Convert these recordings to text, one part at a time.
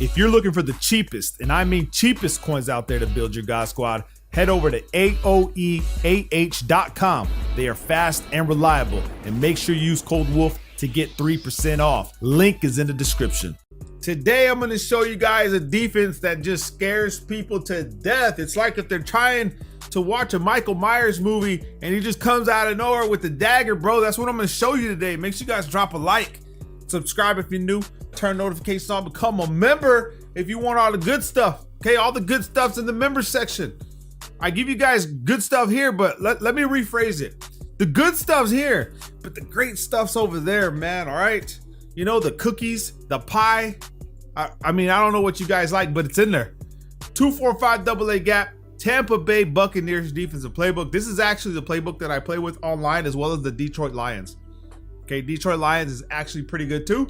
If you're looking for the cheapest, and I mean cheapest coins out there to build your God Squad, head over to AOEAH.com. They are fast and reliable, and make sure you use code WOLF to get 3% off. Link is in the description. Today, I'm gonna show you guys a defense that just scares people to death. It's like if they're trying to watch a Michael Myers movie and he just comes out of nowhere with the dagger, bro. That's what I'm gonna show you today. Make sure you guys drop a like, subscribe if you're new, turn notifications on, become a member if you want all the good stuff. Okay, all the good stuff's in the member section. I give you guys good stuff here, but let me rephrase it. The good stuff's here, but the great stuff's over there, man, all right? You know, the cookies, the pie. I mean, I don't know what you guys like, but it's in there. 245 AA gap, Tampa Bay Buccaneers defensive playbook. This is actually the playbook that I play with online, as well as the Detroit Lions. Okay, Detroit Lions is actually pretty good too.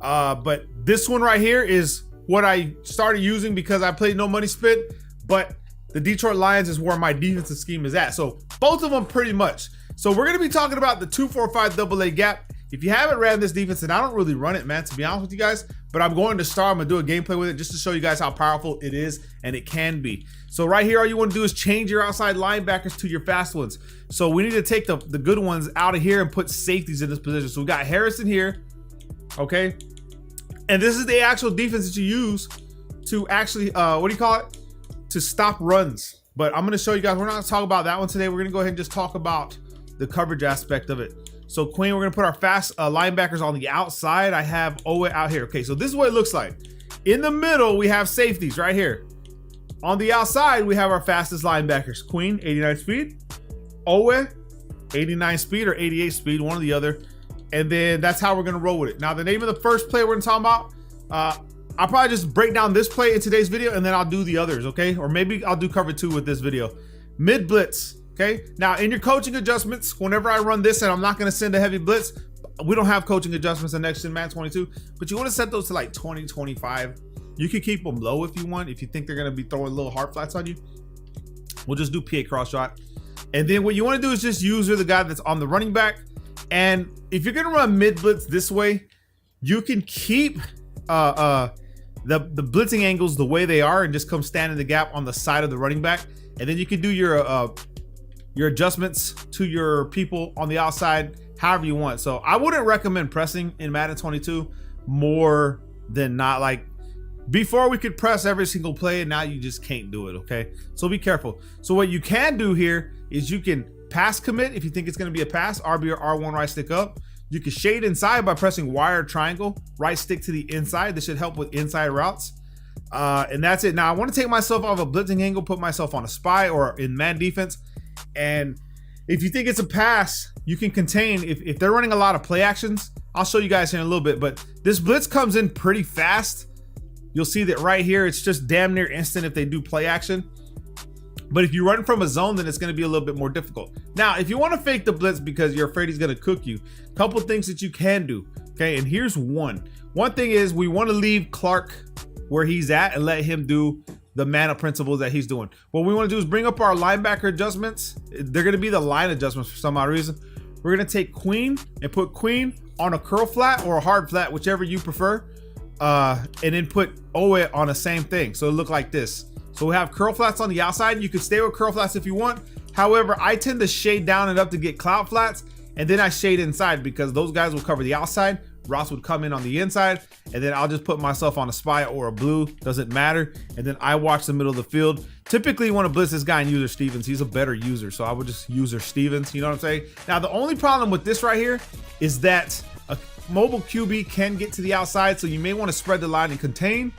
But this one right here is what I started using because I played no money spent, but the Detroit Lions is where my defensive scheme is at. So both of them pretty much. So we're gonna be talking about the 245 AA gap. If you haven't ran this defense, and I don't really run it, man, to be honest with you guys, but I'm going to start, I'm gonna do a gameplay with it just to show you guys how powerful it is and it can be. So right here, all you wanna do is change your outside linebackers to your fast ones. So we need to take the good ones out of here and put safeties in this position. So we got Harrison here, okay? And this is the actual defense that you use to actually, what do you call it? To stop runs. But I'm gonna show you guys, we're not gonna talk about that one today. We're gonna go ahead and just talk about the coverage aspect of it. So Queen, we're gonna put our fast linebackers on the outside. I have Owe out here. Okay, so this is what it looks like. In the middle, we have safeties right here. On the outside, we have our fastest linebackers. Queen, 89 speed. Owe, 89 speed or 88 speed, one or the other. And then that's how we're gonna roll with it. Now, the name of the first play we're gonna talk about, I'll probably just break down this play in today's video and then I'll do the others, okay? Or maybe I'll do cover 2 with this video. Mid blitz. Okay, now in your coaching adjustments, whenever I run this, and I'm not gonna send a heavy blitz, we don't have coaching adjustments in next gen Madden 22, but you wanna set those to like 20, 25. You can keep them low if you want, if you think they're gonna be throwing little hard flats on you. We'll just do PA cross shot. And then what you wanna do is just use the guy that's on the running back. And if you're gonna run mid blitz this way, you can keep the blitzing angles the way they are and just come stand in the gap on the side of the running back. And then you can do your adjustments to your people on the outside however you want. So I wouldn't recommend pressing in Madden 22 more than not. Like before we could press every single play and now you just can't do it, okay? So be careful. So what you can do here is you can pass commit if you think it's gonna be a pass, RB or R1 right stick up. You can shade inside by pressing Y or triangle, right stick to the inside. This should help with inside routes. And that's it. Now I wanna take myself off a blitzing angle, put myself on a spy or in man defense. And if you think it's a pass, you can contain. If they're running a lot of play actions, I'll show you guys here in a little bit, but this blitz comes in pretty fast. You'll see that right here, it's just damn near instant if they do play action. But if you run from a zone, then it's gonna be a little bit more difficult. Now, if you wanna fake the blitz because you're afraid he's gonna cook you, a couple things that you can do, okay? And here's one. One thing is we wanna leave Clark where he's at and let him do the mana principles that he's doing. What we want to do is bring up our linebacker adjustments. They're going to be the line adjustments for some odd reason. We're going to take Queen and put Queen on a curl flat or a hard flat, whichever you prefer, and then put Owe on the same thing. So it look like this. So we have curl flats on the outside. You can stay with curl flats if you want. However, I tend to shade down and up to get cloud flats, and then I shade inside because those guys will cover the outside. Ross would come in on the inside, and then I'll just put myself on a spy or a blue, doesn't matter. And then I watch the middle of the field. Typically you want to blitz this guy in user Stevens. He's a better user, so I would just user Stevens, you know what I'm saying? Now the only problem with this right here is that a mobile QB can get to the outside, so you may want to spread the line and contain.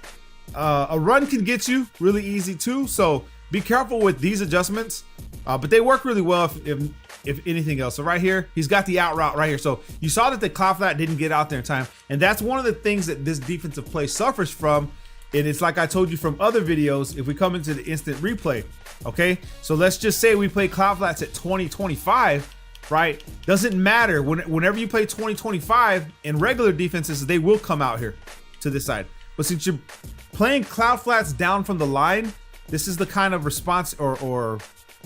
A run can get you really easy too, so be careful with these adjustments, but they work really well if anything else. So right here, he's got the out route right here. So you saw that the cloud flat didn't get out there in time. And that's one of the things that this defensive play suffers from. And it's like I told you from other videos, if we come into the instant replay, okay? So let's just say we play cloud flats at 20-25, right? Doesn't matter. Whenever you play 20-25 in regular defenses, they will come out here to this side. But since you're playing cloud flats down from the line, this is the kind of response or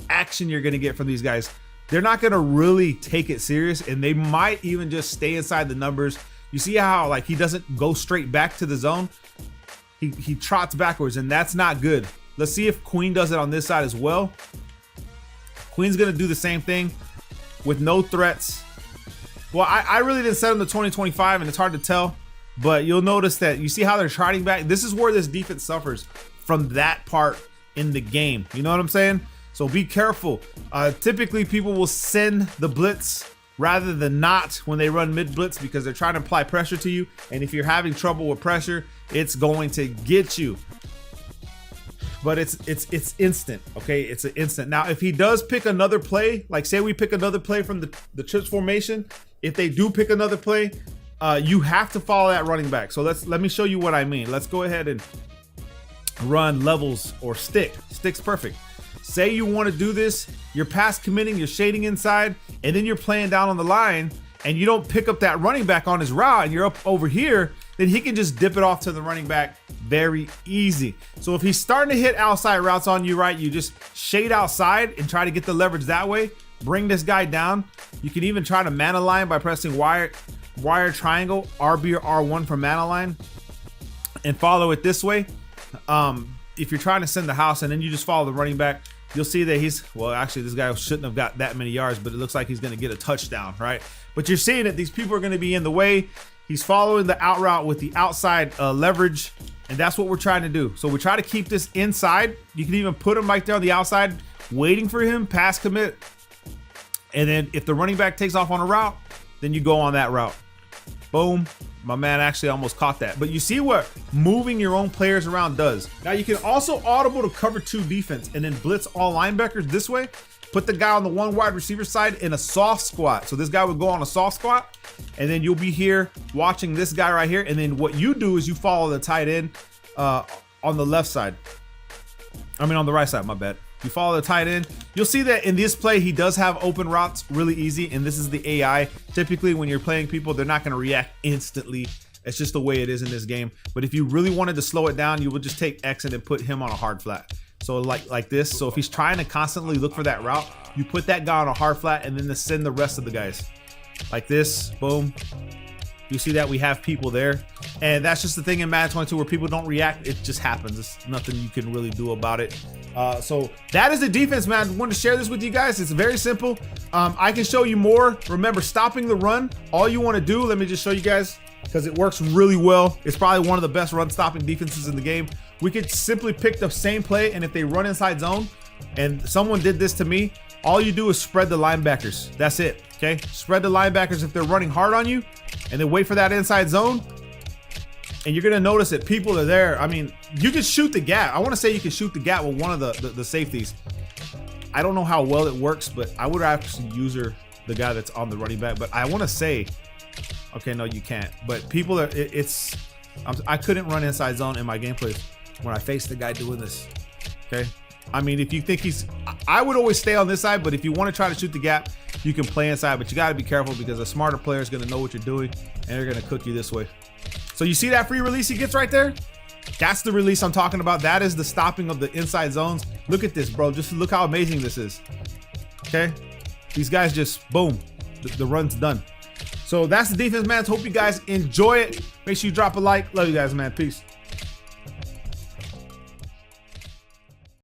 action you're gonna get from these guys. They're not gonna really take it serious, and they might even just stay inside the numbers. You see how like he doesn't go straight back to the zone? he trots backwards, and that's not good. Let's see if Queen does it on this side as well. Queen's gonna do the same thing with no threats. Well, I really didn't set him to 20-25, and it's hard to tell, but you'll notice that you see how they're trotting back. This is where this defense suffers from that part in the game. You know what I'm saying? So be careful. Typically, people will send the blitz rather than not when they run mid blitz because they're trying to apply pressure to you. And if you're having trouble with pressure, it's going to get you. But it's instant, okay? It's an instant. Now, if he does pick another play, like say we pick another play from the trips formation, if they do pick another play, you have to follow that running back. So let me show you what I mean. Let's go ahead and run levels or stick. Stick's perfect. Say you want to do this, you're pass committing, you're shading inside, and then you're playing down on the line, and you don't pick up that running back on his route, and you're up over here, then he can just dip it off to the running back very easy. So if he's starting to hit outside routes on you, right, you just shade outside and try to get the leverage that way. Bring this guy down. You can even try to man align by pressing wire triangle, RB or R1 for man align, and follow it this way. If you're trying to send the house and then you just follow the running back, you'll see that well, actually this guy shouldn't have got that many yards, but it looks like he's going to get a touchdown, right? But you're seeing that these people are going to be in the way. He's following the out route with the outside leverage, and that's what we're trying to do. So we try to keep this inside. You can even put him right there on the outside, waiting for him, pass commit. And then if the running back takes off on a route, then you go on that route. Boom. My man actually almost caught that. But you see what moving your own players around does. Now you can also audible to cover 2 defense and then blitz all linebackers this way. Put the guy on the 1 wide receiver side in a soft squat. So this guy would go on a soft squat, and then you'll be here watching this guy right here. And then what you do is you follow the tight end on the left side. I mean on the right side, my bad. You follow the tight end. You'll see that in this play, he does have open routes really easy. And this is the AI. Typically, when you're playing people, they're not going to react instantly. It's just the way it is in this game. But if you really wanted to slow it down, you would just take exit and put him on a hard flat. So like this. So if he's trying to constantly look for that route, you put that guy on a hard flat and then send the rest of the guys. Like this, boom. You see that we have people there. And that's just the thing in Madden 22 where people don't react. It just happens. It's nothing you can really do about it. So that is the defense, man. I wanted to share this with you guys. It's very simple. I can show you more. Remember, stopping the run. All you want to do, let me just show you guys because it works really well. It's probably one of the best run stopping defenses in the game. We could simply pick the same play, and if they run inside zone, and someone did this to me, all you do is spread the linebackers. That's it, okay? Spread the linebackers if they're running hard on you, and then wait for that inside zone. And you're gonna notice that people are there. I mean, you can shoot the gap. I wanna say you can shoot the gap with one of the safeties. I don't know how well it works, but I would actually use the guy that's on the running back. But I wanna say, okay, no, you can't. But people are, I couldn't run inside zone in my gameplay when I faced the guy doing this, okay? I mean, if you think I would always stay on this side, but if you want to try to shoot the gap, you can play inside, but you got to be careful because a smarter player is going to know what you're doing and they're going to cook you this way. So you see that free release he gets right there? That's the release I'm talking about. That is the stopping of the inside zones. Look at this, bro. Just look how amazing this is. Okay. These guys just, boom, the run's done. So that's the defense, man. Hope you guys enjoy it. Make sure you drop a like. Love you guys, man. Peace.